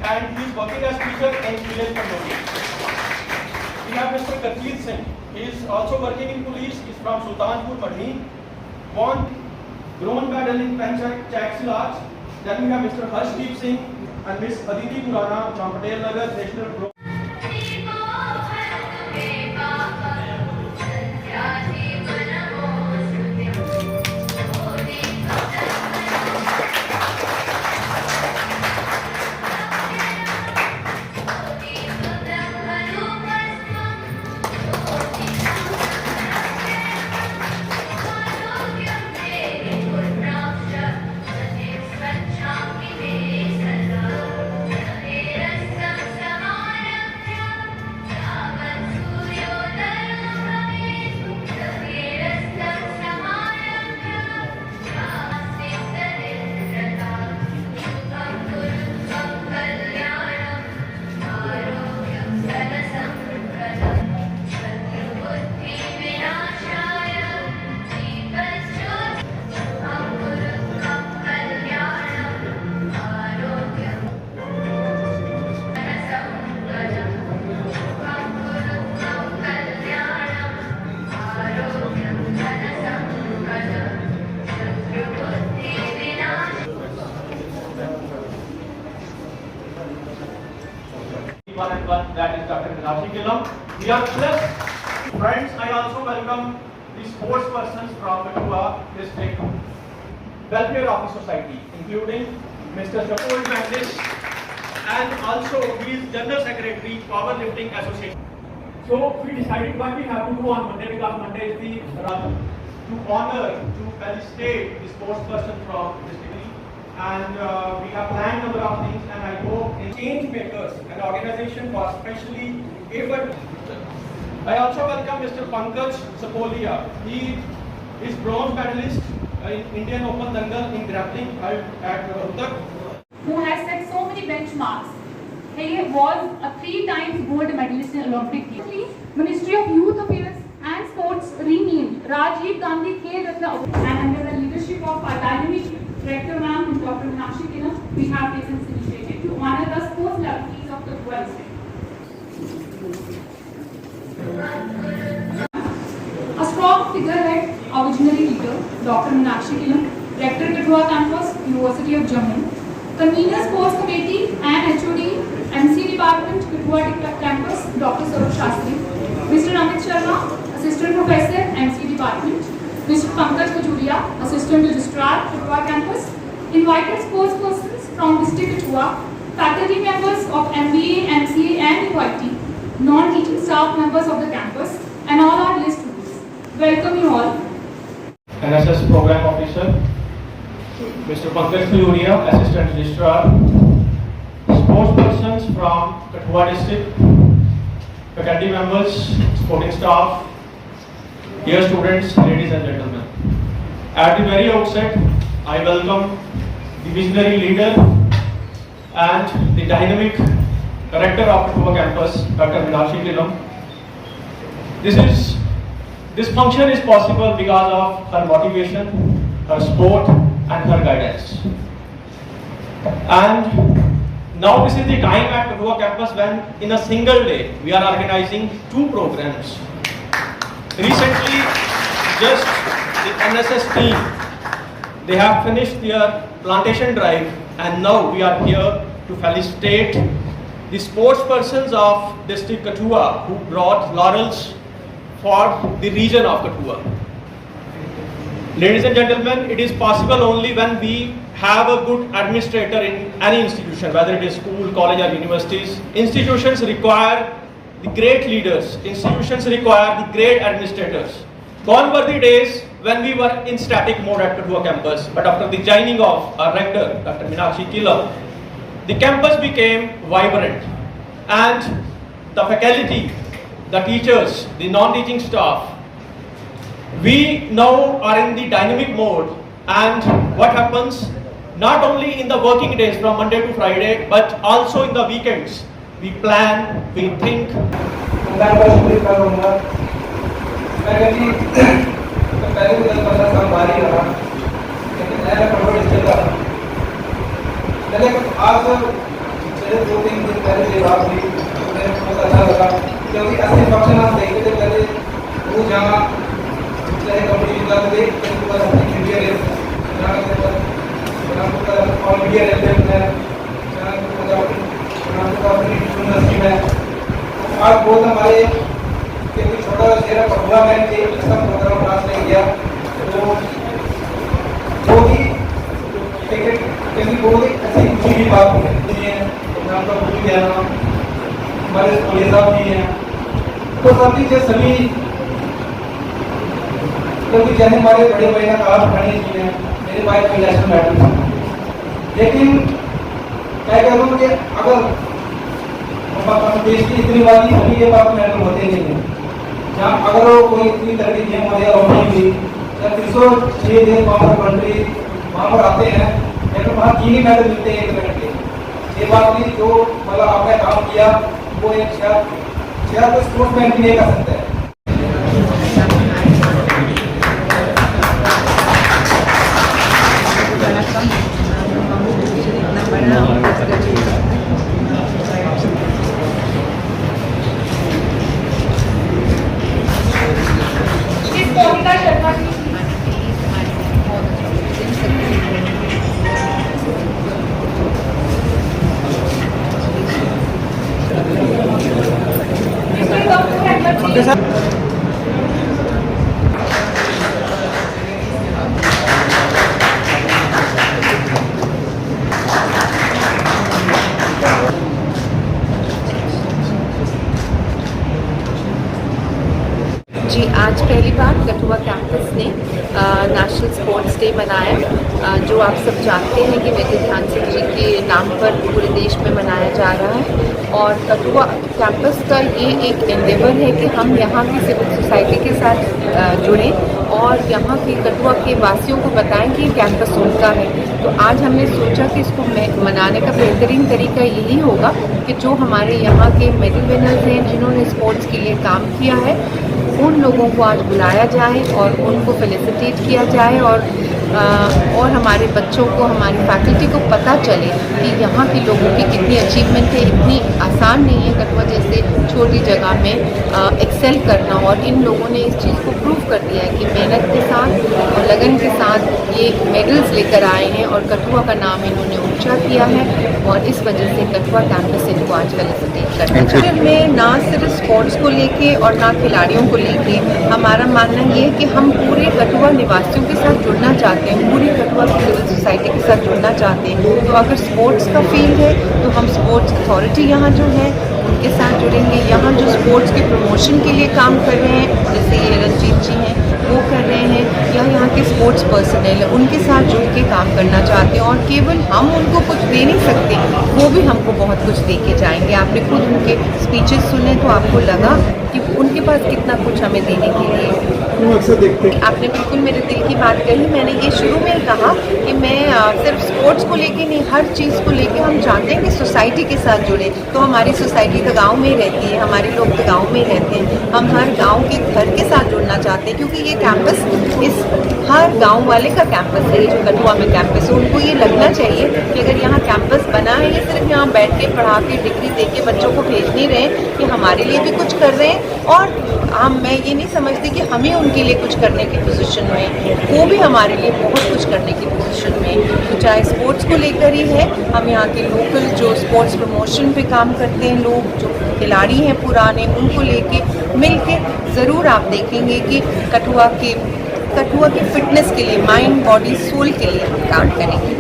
and he is working as teacher in village Pandoli. We have Mr. Karjeet Singh. He is also working in police. He is from Sultanpur, Madhi. Grown medal in Panchayat Raj. Then we have Mr. Harshdeep Singh and Miss Aditi Purana from Patel Nagar National Group. That is Dr. Meenakshi Kilam. We are blessed. Friends, I also welcome the sports persons from Kathua district welfare of the society, including Mr. Shapul Mandis and also he is General Secretary Powerlifting Association. So we decided what we have to do on Monday, because Monday is the run, to honor, to felicitate the sports person from district. And we have planned a number of things, and I hope change makers and organization for specially able. I also welcome Mr. Pankaj Sapolia. He is bronze medalist in Indian Open Dangal in grappling held at Rohtak. Who has set so many benchmarks. He was a 3 times gold medalist in Olympic Games. Ministry of Youth Affairs and Sports renamed Rajiv Gandhi Khel Ratna Award, and under the leadership of our dynamic Director Ma'am Dr. Meenakshi Kilam, we have taken this initiative to honor the sports celebrities of the district. A strong figurehead, a visionary leader, Dr. Meenakshi Kilam, Rector Kathua Campus, University of Jammu, Convener Sports Committee and HOD, MC Department, Kathua Campus, Dr. Saurabh Shastri, Mr. Amit Sharma, Assistant Professor, MC Department, Mr. Pankaj Kajuria, Assistant Registrar, Kathua Campus, invited sports persons from District Kathua, faculty members of MBA, MCA and UIT, non-teaching staff members of the campus, and all our list students. Welcome you all. NSS Program Officer, Mr. Pankaj Kajuria, Assistant Registrar, sports persons from Kathua District, faculty members, sporting staff, dear students, ladies and gentlemen. At the very outset, I welcome the visionary leader and the dynamic Rector of Kathua Campus, Dr. Meenakshi Kilam. This function is possible because of her motivation, her support and her guidance. And now this is the time at Kathua Campus when in a single day we are organizing 2 programs. Recently, just the NSS team, they have finished their plantation drive, and now we are here to felicitate the sports persons of District Kathua who brought laurels for the region of Kathua. Ladies and gentlemen, it is possible only when we have a good administrator in any institution, whether it is school, college or universities. Institutions require the great leaders. Institutions require the great administrators. Gone were the days when we were in static mode at Kathua campus, but after the joining of our rector, Dr. Meenakshi Kilam, the campus became vibrant, and the faculty, the teachers, the non-teaching staff, we now are in the dynamic mode. And what happens, not only in the working days from Monday to Friday, but also in the weekends, we plan, we think. मेरे 2-3 दिन पहले ये बात हुई, मुझे बहुत अच्छा लगा क्योंकि असली फंक्शन आप देखते थे पहले वो जहाँ चाहे कम्युनिटी का थे अपनी मीडिया और मीडिया रहते हैं यूनिवर्सिटी में आज बहुत हमारे क्योंकि छोटा चेहरा कठुआ में एक ऐसा प्रोग्राम पास नहीं किया तो वो भी क्योंकि बहुत ही अच्छी खुशी की बात है नाम का खुशी दिया हमारे स्कूल साहब भी हैं तो सभी क्योंकि जैसे हमारे बड़े भाई का कहा खड़े की है मेरे भाई को नेशनल मेडल था लेकिन मैं कह रहा हूँ कि अगर देश की इतनी बात ही सभी ये बात मेडल होते नहीं है जहाँ अगर वो कोई इतनी तरह की गेम हो या ओपनिंग भी या 306 देश वहाँ पर कंट्री वहाँ पर आते हैं लेकिन वहाँ 3 ही मेडल मिलते हैं 1 मिनट के ये बात नहीं जो मतलब आपने काम किया वो एक शायद तो स्पोर्ट्समैन भी नहीं कर सकता है। जी आज पहली बार कठुआ कैंपस ने नेशनल स्पोर्ट्स डे मनाया जो आप सब जानते हैं कि मेजर ध्यानचंद जी के नाम पर पूरे देश में मनाया जा रहा है और कठुआ कैंपस का ये एक एंडेवर है कि हम यहाँ की सिविल सोसाइटी के साथ जुड़ें और यहाँ के कठुआ के वासियों को बताएं कि कैंपस उनका है। तो आज हमने सोचा कि इसको मनाने का बेहतरीन तरीका यही होगा कि जो हमारे यहाँ के मेडल विनर्स हैं जिन्होंने स्पोर्ट्स के लिए काम किया है उन लोगों को आज बुलाया जाए और उनको फेलिसिटेट किया जाए और हमारे बच्चों को हमारी फैकल्टी को पता चले कि यहाँ के लोगों की कितनी अचीवमेंट है। इतनी आसान नहीं है कठुआ जैसे छोटी जगह में एक्सेल करना और इन लोगों ने इस चीज़ को प्रूव कर दिया है कि मेहनत के साथ और लगन के साथ ये मेडल्स लेकर आए हैं और कठुआ का नाम इन्होंने ऊंचा किया है और इस वजह से कठुआ कैंपस इनको आज फेलिसिटेट करते हैं। में ना सिर्फ स्पोर्ट्स को लेके और ना खिलाड़ियों को लेके हमारा मानना ये है कि हम पूरे कठुआ निवासियों के साथ जुड़ना चाहते हैं, पूरी कठुआ की सिविल सोसाइटी के साथ जुड़ना चाहते हैं। तो अगर स्पोर्ट्स का फील्ड है तो हम स्पोर्ट्स अथॉरिटी यहाँ जो है उनके साथ जुड़ेंगे। यहाँ जो स्पोर्ट्स के प्रमोशन के लिए काम कर रहे हैं जैसे ये रंजीत जी हैं वो कर रहे हैं या यहाँ के स्पोर्ट्स पर्सनल है उनके साथ जुड़ के काम करना चाहते हैं और केवल हम उनको कुछ दे नहीं सकते, वो भी हमको बहुत कुछ दे के जाएंगे। आपने खुद उनके स्पीचेस सुने तो आपको लगा कि उनके पास कितना कुछ हमें देने के लिए। अक्सर देखते हैं आपने बिल्कुल मेरे दिल की बात कही। मैंने ये शुरू में कहा कि मैं सिर्फ स्पोर्ट्स को लेके नहीं, हर चीज़ को लेके हम चाहते हैं कि सोसाइटी के साथ जुड़े। तो हमारी सोसाइटी तो गांव में ही रहती है, हमारे लोग तो गांव में ही रहते हैं। हम हर गांव के घर के साथ जुड़ना चाहते हैं क्योंकि ये कैंपस इस हर गांव वाले का कैंपस है। ये जो कठुआ में कैंपस है उनको ये लगना चाहिए कि अगर यहाँ कैंपस बना है ये सिर्फ यहाँ बैठ के पढ़ा के डिग्री दे के बच्चों को भेज नहीं रहे, कि हमारे लिए भी कुछ कर रहे हैं और मैं ये नहीं समझती कि हमें उनके लिए कुछ करने की पोजीशन में, वो भी हमारे लिए बहुत कुछ करने की पोजीशन में। तो चाहे स्पोर्ट्स को लेकर ही है, हम यहाँ के लोकल जो स्पोर्ट्स प्रमोशन पे काम करते हैं लोग, जो खिलाड़ी हैं पुराने, उनको लेके मिल के ज़रूर आप देखेंगे कि कठुआ की फिटनेस के लिए, माइंड बॉडी सोल के लिए हम काम करेंगे।